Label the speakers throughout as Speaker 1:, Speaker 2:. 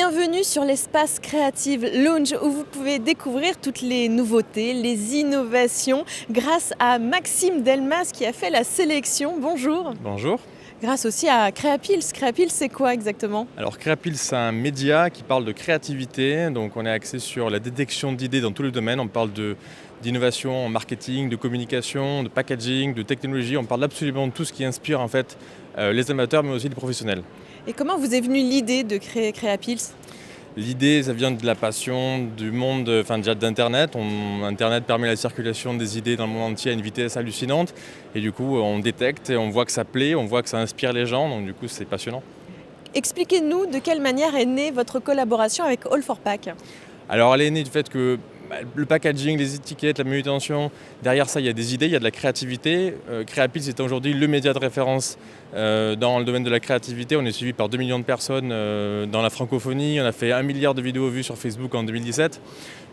Speaker 1: Bienvenue sur l'espace Creative Lounge où vous pouvez découvrir toutes les nouveautés, les innovations grâce à Maxime Delmas qui a fait la sélection. Bonjour.
Speaker 2: Bonjour.
Speaker 1: Grâce aussi à Creapills. Creapills, c'est quoi exactement?
Speaker 2: Alors Creapills, c'est un média qui parle de créativité. Donc on est axé sur la détection d'idées dans tous les domaines. On parle d'innovation en marketing, de communication, de packaging, de technologie. On parle absolument de tout ce qui inspire en fait les amateurs mais aussi les professionnels.
Speaker 1: Et comment vous est venue l'idée de créer Creapills?
Speaker 2: L'idée, ça vient de la passion du monde, déjà d'Internet. Internet permet la circulation des idées dans le monde entier à une vitesse hallucinante. Et du coup, on détecte et on voit que ça plaît, on voit que ça inspire les gens. Donc du coup, c'est passionnant.
Speaker 1: Expliquez-nous de quelle manière est née votre collaboration avec All4Pack.
Speaker 2: Alors elle est née du fait que le packaging, les étiquettes, la manutention, derrière ça il y a des idées, il y a de la créativité. Creapills est aujourd'hui le média de référence dans le domaine de la créativité. On est suivi par 2 millions de personnes dans la francophonie. On a fait 1 milliard de vidéos vues sur Facebook en 2017.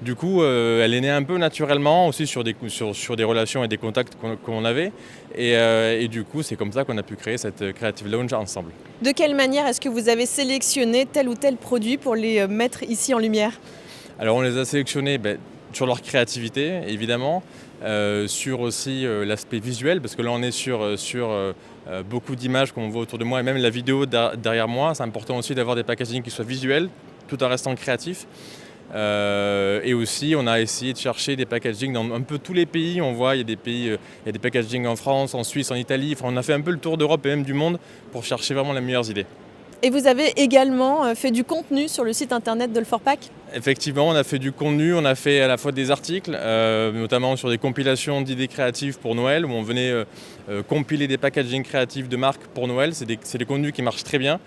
Speaker 2: Du coup, elle est née un peu naturellement aussi sur des relations et des contacts qu'on avait. Et du coup, c'est comme ça qu'on a pu créer cette Creative Lounge ensemble.
Speaker 1: De quelle manière est-ce que vous avez sélectionné tel ou tel produit pour les mettre ici en lumière?
Speaker 2: Alors on les a sélectionnés sur leur créativité, évidemment, sur aussi l'aspect visuel, parce que là on est sur beaucoup d'images qu'on voit autour de moi, et même la vidéo derrière moi. C'est important aussi d'avoir des packagings qui soient visuels, tout en restant créatifs. Et aussi on a essayé de chercher des packagings dans un peu tous les pays. On voit, il y a des pays, il y a des packagings en France, en Suisse, en Italie. Enfin, on a fait un peu le tour d'Europe et même du monde pour chercher vraiment les meilleures idées.
Speaker 1: Et vous avez également fait du contenu sur le site internet d'All4Pack?
Speaker 2: Effectivement, on a fait du contenu, on a fait à la fois des articles, notamment sur des compilations d'idées créatives pour Noël, où on venait compiler des packaging créatifs de marques pour Noël. C'est des contenus qui marchent très bien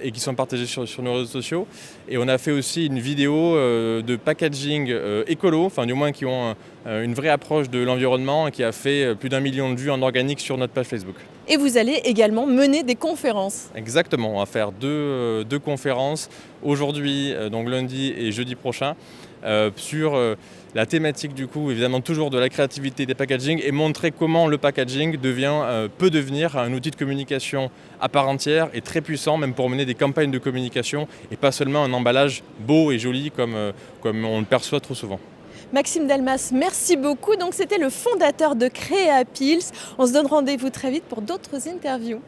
Speaker 2: et qui sont partagés sur nos réseaux sociaux. Et on a fait aussi une vidéo de packaging écolo, enfin du moins qui ont une vraie approche de l'environnement et qui a fait plus d'1 million de vues en organique sur notre page Facebook.
Speaker 1: Et vous allez également mener des conférences.
Speaker 2: Exactement, on va faire deux conférences aujourd'hui, donc lundi et jeudi prochain, sur la thématique du coup, évidemment toujours de la créativité des packaging et montrer comment le packaging peut devenir un outil de communication à part entière et très puissant, même pour mener des campagnes de communication et pas seulement un emballage beau et joli comme on le perçoit trop souvent.
Speaker 1: Maxime Delmas, merci beaucoup. Donc c'était le fondateur de Creapills. On se donne rendez-vous très vite pour d'autres interviews.